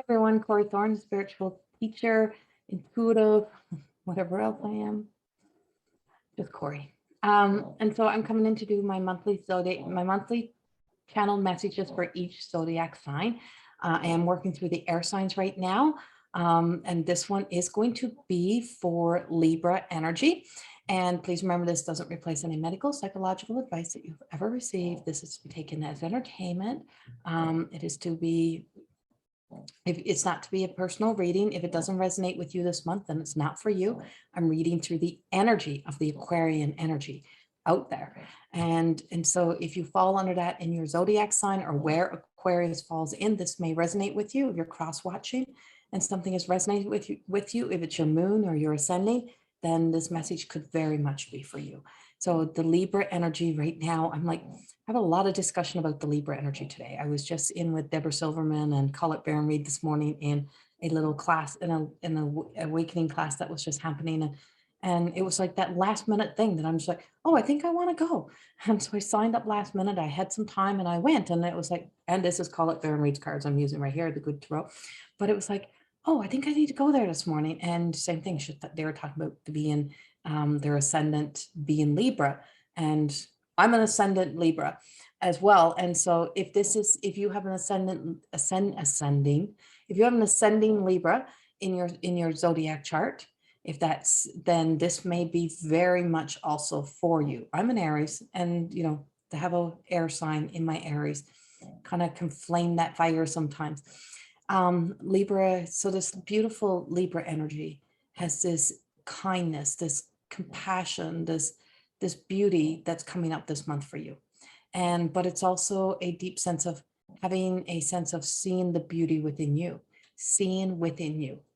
Everyone, Corrie Thorne, spiritual teacher, intuitive, whatever else I am, just Corrie. And so I'm coming in to do my monthly channel messages for each zodiac sign. I am working through the air signs right now. And this one is going to be for Libra energy. And please remember, this doesn't replace any medical, psychological advice that you've ever received. This is to be taken as entertainment. It is to be, if it's not to be a personal reading. If it doesn't resonate with you this month, then it's not for you. I'm reading through the energy of the Aquarian energy out there. And so if you fall under that in your zodiac sign or where Aquarius falls in, this may resonate with you if you're cross watching and something is resonating with you. If it's your moon or your ascending, then this message could very much be for you. So the Libra energy right now, I'm like, I have a lot of discussion about the Libra energy today. I was just in with Deborah Silverman and Call It Baron Reed this morning in a little class, in an awakening class that was just happening. And it was like that last minute thing that I'm just like, oh, I think I want to go. And so I signed up last minute. I had some time and I went, and it was like, and this is Call It Baron Reed's cards I'm using right here, the Good Tarot. But it was like, oh, I think I need to go there this morning. And same thing, they were talking about being their ascendant being Libra, and I'm an ascendant Libra as well. And so if you have an ascending Libra in your zodiac chart, then this may be very much also for you. I'm an Aries, and to have an air sign in my Aries kind of can flame that fire sometimes. Libra, so this beautiful Libra energy has this kindness, this compassion, this beauty that's coming up this month for you. But it's also a deep sense of having a sense of seeing the beauty within you,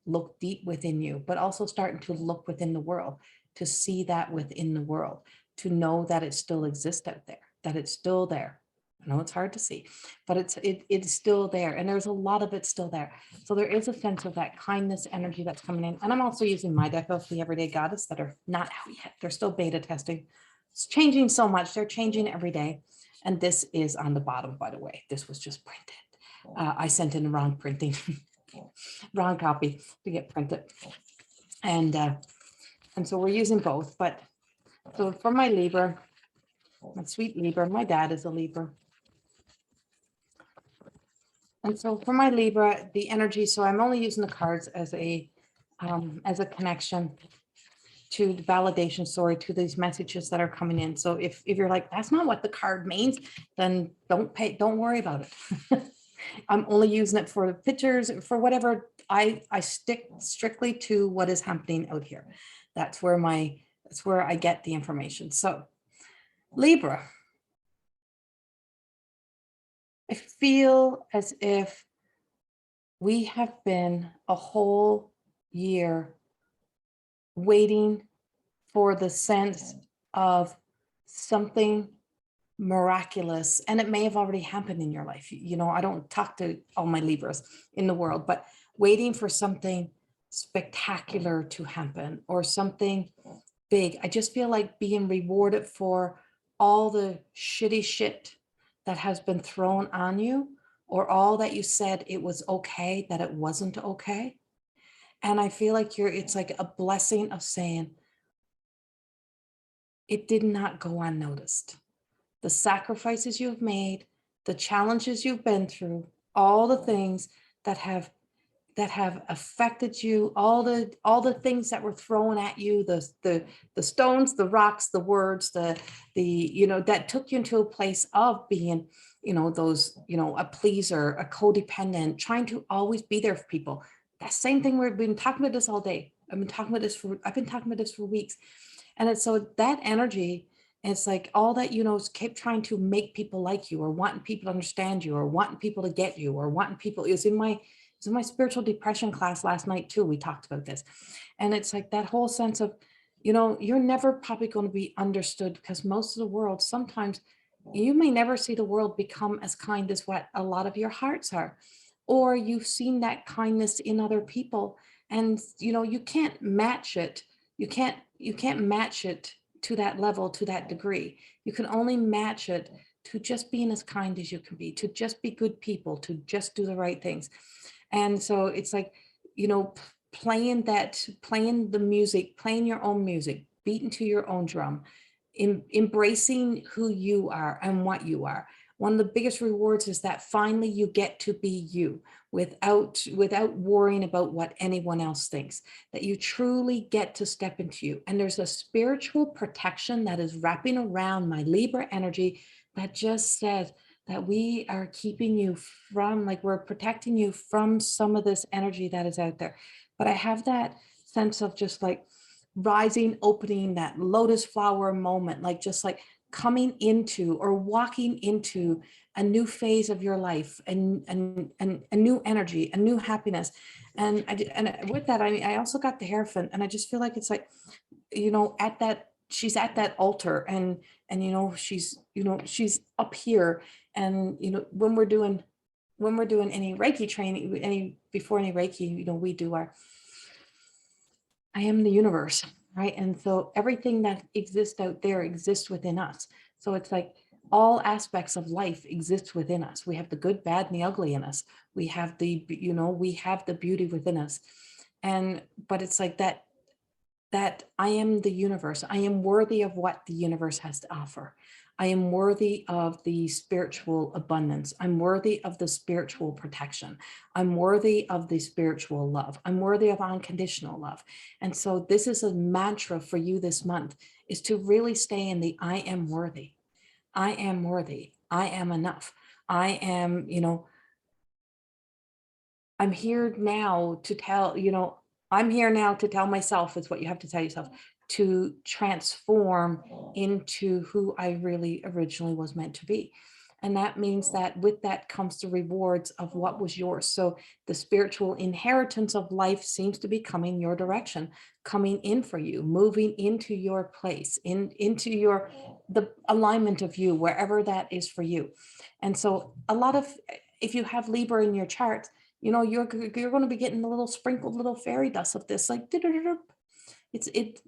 look deep within you, but also starting to look within the world, to see that within the world, to know that it still exists out there, that it's still there. I know it's hard to see, but it's still there. And there's a lot of it still there. So there is a sense of that kindness energy that's coming in. And I'm also using my deck of the Everyday Goddess that are not out yet. They're still beta testing. It's changing so much. They're changing every day. And this is on the bottom, by the way. This was just printed. I sent in the wrong printing, wrong copy to get printed. And so we're using both. But so for my Libra, my sweet Libra, my dad is a Libra. And so for my Libra, the energy, so I'm only using the cards as a connection to the validation, to these messages that are coming in. So if you're like, that's not what the card means, then don't worry about it. I'm only using it for the pictures, for whatever. I stick strictly to what is happening out here. That's where I get the information. So Libra, I feel as if we have been a whole year waiting for the sense of something miraculous, and it may have already happened in your life. I don't talk to all my Libras in the world, but waiting for something spectacular to happen or something big. I just feel like being rewarded for all the shitty shit that has been thrown on you, or all that you said it was okay, that it wasn't okay. And I feel like it's like a blessing of saying, it did not go unnoticed. The sacrifices you've made, the challenges you've been through, all the things that have affected you, all the things that were thrown at you, the stones, the rocks, the words, that took you into a place of being, a pleaser, a codependent, trying to always be there for people. That same thing, we've been talking about this all day. I've been talking about this for weeks. And it's so that energy, it's like all that, kept trying to make people like you, or wanting people to understand you, or wanting people to get you, or wanting people. It was in my spiritual depression class last night too. We talked about this. And it's like that whole sense of, you're never probably going to be understood, because most of the world, sometimes you may never see the world become as kind as what a lot of your hearts are, or you've seen that kindness in other people, and you can't match it. You can't match it to that level, to that degree. You can only match it to just being as kind as you can be, to just be good people, to just do the right things. And so it's like, you know, playing the music, playing your own music, beating to your own drum, embracing who you are and what you are. One of the biggest rewards is that finally you get to be you without worrying about what anyone else thinks, that you truly get to step into you. And there's a spiritual protection that is wrapping around my Libra energy that just says that we are keeping you from, like, we're protecting you from some of this energy that is out there. But I have that sense of just like rising, opening, that lotus flower moment, like just like coming into or walking into a new phase of your life, and a new energy, a new happiness. And with that, I mean, I also got the Hierophant, and I just feel like it's like, you know, at that, she's at that altar, and you know, she's up here. And you know, when we're doing any Reiki training, before any Reiki, you know, we do our I am the universe, right? And so everything that exists out there exists within us. So it's like all aspects of life exist within us. We have the good, bad, and the ugly in us. We have the, you know, we have the beauty within us. But it's like that I am the universe. I am worthy of what the universe has to offer. I am worthy of the spiritual abundance. I'm worthy of the spiritual protection. I'm worthy of the spiritual love. I'm worthy of unconditional love. And so this is a mantra for you this month, is to really stay in the I am worthy. I am worthy. I am enough. I am, you know, I'm here now to tell, you know, I'm here now to tell myself, is what you have to tell yourself, to transform into who I really originally was meant to be. And that means that with that comes the rewards of what was yours. So the spiritual inheritance of life seems to be coming your direction, coming in for you, moving into your place, into the alignment of you, wherever that is for you. And so a lot of, if you have Libra in your chart, you know, you're going to be getting a little sprinkled little fairy dust of this, like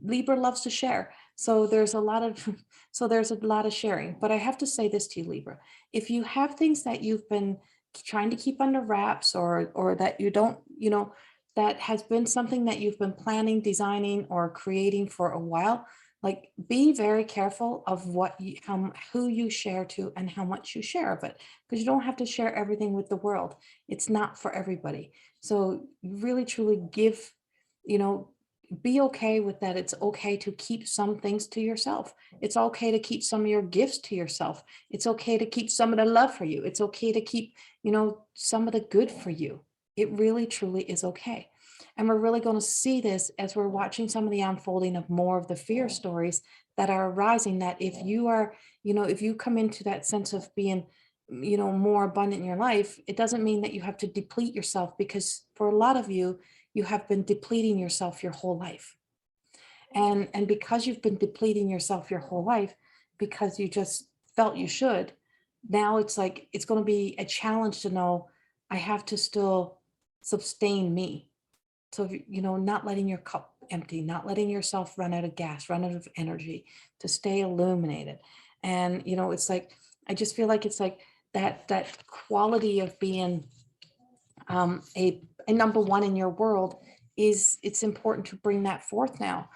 Libra loves to share. So there's a lot of sharing. But I have to say this to you, Libra, if you have things that you've been trying to keep under wraps, or that you don't, you know, that has been something that you've been planning, designing, or creating for a while, like, be very careful of who you share to and how much you share of it, because you don't have to share everything with the world. It's not for everybody. So really, truly give, you know, be okay with that. It's okay to keep some things to yourself. It's okay to keep some of your gifts to yourself. It's okay to keep some of the love for you. It's okay to keep, you know, some of the good for you. It really, truly is okay. And we're really going to see this as we're watching some of the unfolding of more of the fear stories that are arising, that if you are, you know, if you come into that sense of being, you know, more abundant in your life, it doesn't mean that you have to deplete yourself, because for a lot of you, you have been depleting yourself your whole life. And because you've been depleting yourself your whole life, because you just felt you should, now it's like, it's going to be a challenge to know, I have to still sustain me. So, you know, not letting your cup empty, not letting yourself run out of gas, run out of energy, to stay illuminated. And, you know, it's like, I just feel like it's like that quality of being a number one in your world, it's important to bring that forth now.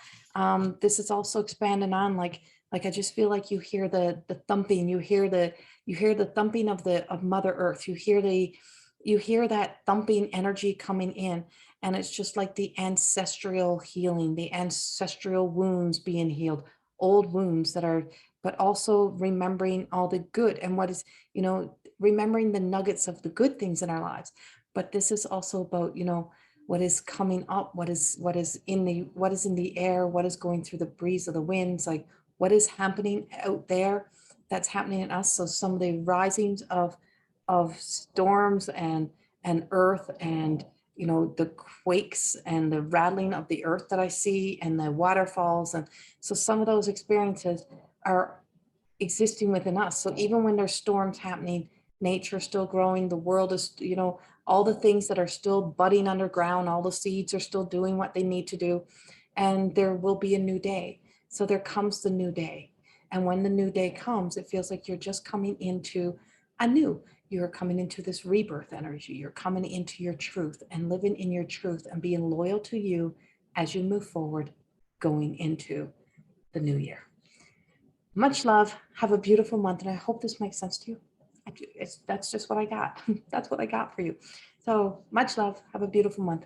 This is also expanding on, like I just feel like you hear the thumping, you hear the thumping of Mother Earth, you hear that thumping energy coming in. And it's just like the ancestral healing, the ancestral wounds being healed, old wounds that are, but also remembering all the good and what is, you know, remembering the nuggets of the good things in our lives. But this is also about, you know, what is coming up, what is in the air, what is going through the breeze of the winds, like what is happening out there that's happening in us. So some of the risings of storms and earth, and you know, the quakes and the rattling of the earth that I see, and the waterfalls, and so some of those experiences are existing within us. So even when there's storms happening, nature is still growing, the world is, you know, all the things that are still budding underground, all the seeds are still doing what they need to do, and there will be a new day. So there comes the new day. And when the new day comes, it feels like you're just coming into a new. you're coming into this rebirth energy. You're coming into your truth and living in your truth and being loyal to you as you move forward, going into the new year. Much love. Have a beautiful month. And I hope this makes sense to you. That's just what I got. That's what I got for you. So much love. Have a beautiful month.